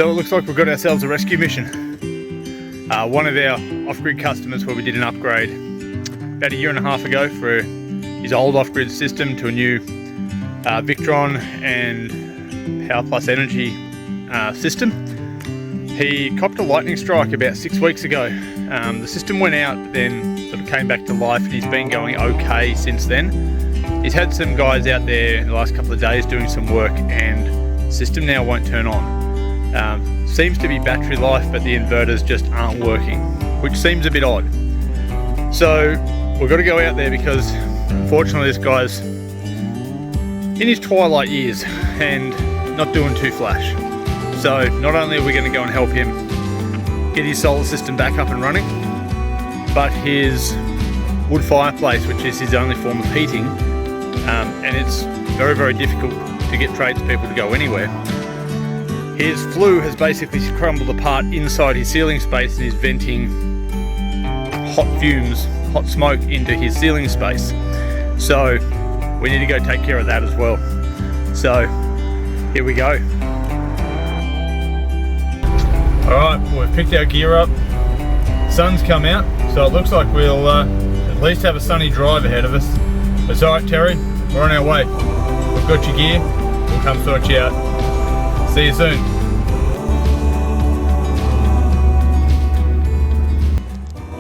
So it looks like we've got ourselves a rescue mission. One of our off-grid customers where we did an upgrade about 1.5 years ago for his old off-grid system to a new Victron and Power Plus Energy system. He copped a lightning strike about 6 weeks ago. The system went out, but then sort of came back to life, and he's been going okay since then. He's had some guys out there in the last couple of days doing some work, and the system now won't turn on. Seems to be battery life, but the inverters just aren't working, which seems a bit odd. So we've got to go out there because unfortunately this guy's in his twilight years and not doing too flash. So not only are we going to go and help him get his solar system back up and running, but his wood fireplace, which is his only form of heating, and it's very, very difficult to get tradespeople to go anywhere. His flue has basically crumbled apart inside his ceiling space and is venting hot fumes, hot smoke into his ceiling space. So we need to go take care of that as well. So here we go. Alright, well, we've picked our gear up. Sun's come out, so it looks like we'll at least have a sunny drive ahead of us. It's alright, Terry, we're on our way. We've got your gear, we'll come sort you out. See you soon.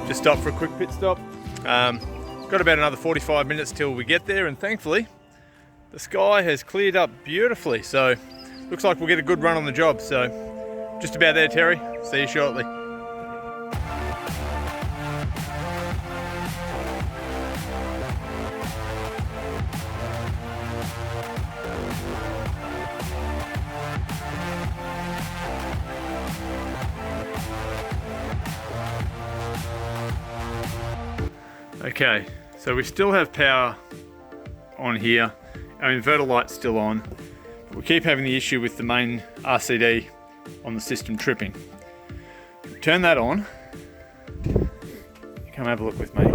Just stopped for a quick pit stop. Got about another 45 minutes till we get there, and thankfully the sky has cleared up beautifully, so looks like we'll get a good run on the job. So just about there, Terry. See you shortly. Okay, so we still have power on here. Our inverter light's still on, but we keep having the issue with the main RCD on the system tripping. Turn that on. Come have a look with me.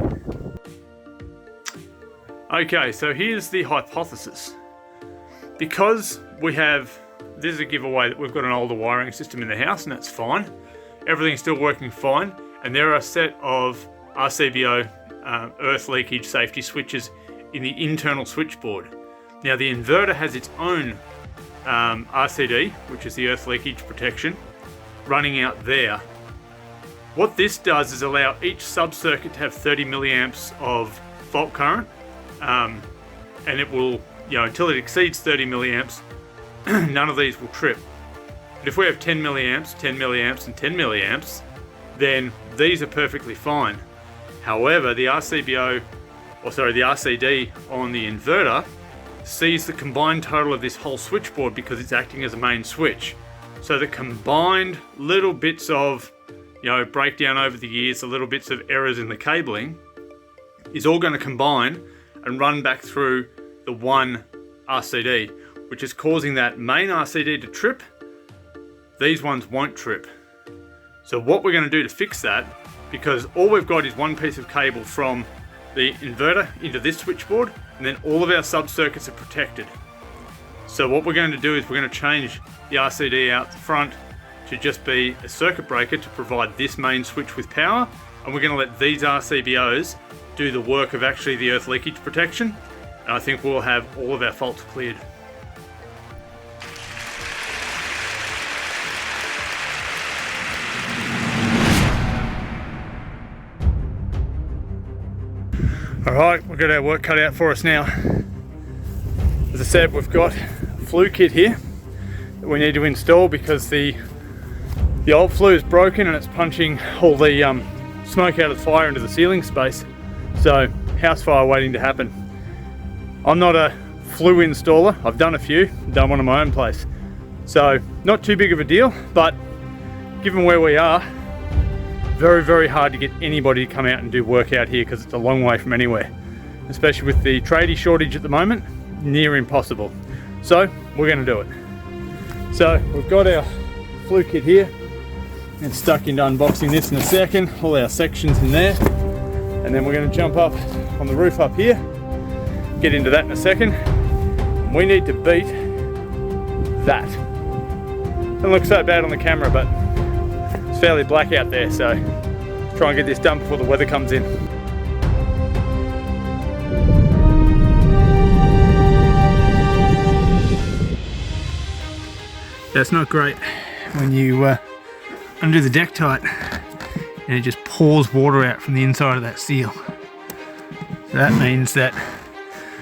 Okay, so here's the hypothesis. Because this is a giveaway that we've got an older wiring system in the house, and that's fine. Everything's still working fine, and there are a set of RCBO earth leakage safety switches in the internal switchboard. Now the inverter has its own RCD, which is the earth leakage protection, running out there. What this does is allow each sub-circuit to have 30 milliamps of fault current, and it will, until it exceeds 30 milliamps, none of these will trip. But if we have 10 milliamps, 10 milliamps, and 10 milliamps, then these are perfectly fine. However, the RCD on the inverter sees the combined total of this whole switchboard because it's acting as a main switch. So the combined little bits of, breakdown over the years, the little bits of errors in the cabling, is all going to combine and run back through the one RCD, which is causing that main RCD to trip. These ones won't trip. So what we're going to do to fix that, because all we've got is one piece of cable from the inverter into this switchboard, and then all of our sub-circuits are protected. So what we're going to do is we're going to change the RCD out the front to just be a circuit breaker to provide this main switch with power, and we're going to let these RCBOs do the work of actually the earth leakage protection, and I think we'll have all of our faults cleared. Alright, we've got our work cut out for us now. As I said, we've got a Flue Kit here that we need to install because the old flue is broken and it's punching all the smoke out of the fire into the ceiling space. So, house fire waiting to happen. I'm not a flue installer. I've done a few, done one in my own place. So, not too big of a deal, but given where we are, very, very hard to get anybody to come out and do work out here because it's a long way from anywhere. Especially with the tradie shortage at the moment, near impossible. So we're going to do it. So we've got our Flue Kit here. It's stuck into unboxing this in a second. All our sections in there. And then we're going to jump up on the roof up here. Get into that in a second. We need to beat that. Doesn't look so bad on the camera, but it's fairly black out there, so try and get this done before the weather comes in. That's not great when you undo the deck tight and it just pours water out from the inside of that seal. So that means that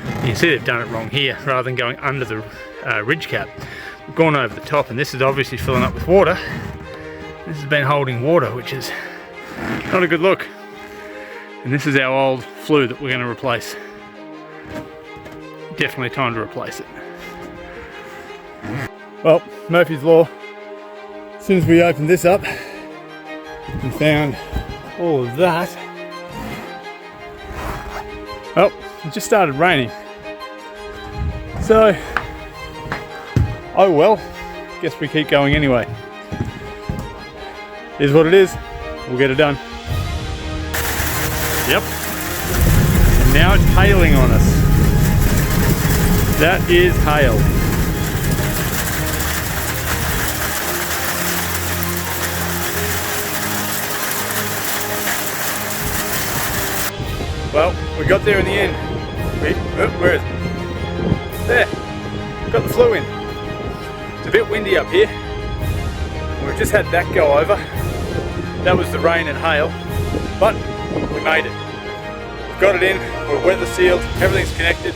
you can see they've done it wrong here. Rather than going under the ridge cap, we've gone over the top, and this is obviously filling up with water. This has been holding water, which is not a good look. And this is our old flue that we're going to replace. Definitely time to replace it. Well, Murphy's Law. As soon as we opened this up and found all of that, well, it just started raining. So, oh well, guess we keep going anyway. Is what it is. We'll get it done. Yep. And now it's hailing on us. That is hail. Well, we got there in the end. Where is it? There. Got the flue in. It's a bit windy up here. We've just had that go over. That was the rain and hail, but we made it. We've got it in, we're weather sealed, everything's connected.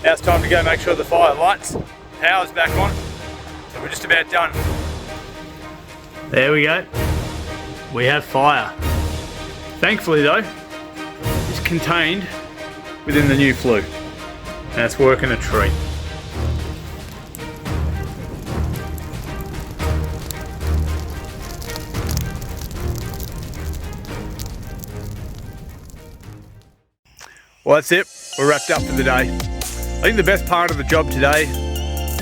Now it's time to go make sure the fire lights, power's back on, so we're just about done. There we go. We have fire. Thankfully though, it's contained within the new flue. And it's working a treat. Well, that's it. We're wrapped up for the day. I think the best part of the job today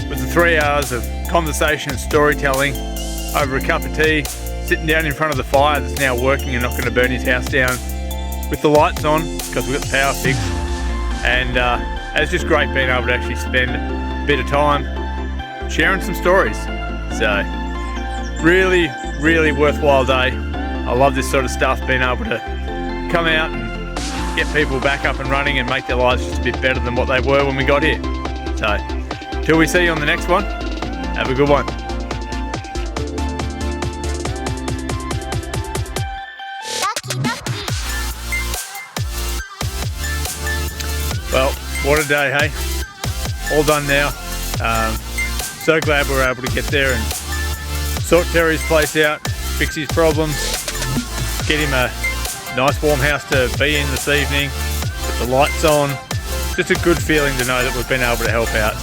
was the 3 hours of conversation and storytelling over a cup of tea, sitting down in front of the fire that's now working and not going to burn his house down, with the lights on because we've got the power fixed. And it's just great being able to actually spend a bit of time sharing some stories. So, really, really worthwhile day. I love this sort of stuff, being able to come out and get people back up and running and make their lives just a bit better than what they were when we got here. So, till we see you on the next one, have a good one. Well, what a day, hey? All done now. So glad we were able to get there and sort Terry's place out, fix his problems, get him a nice warm house to be in this evening, with the lights on. Just a good feeling to know that we've been able to help out.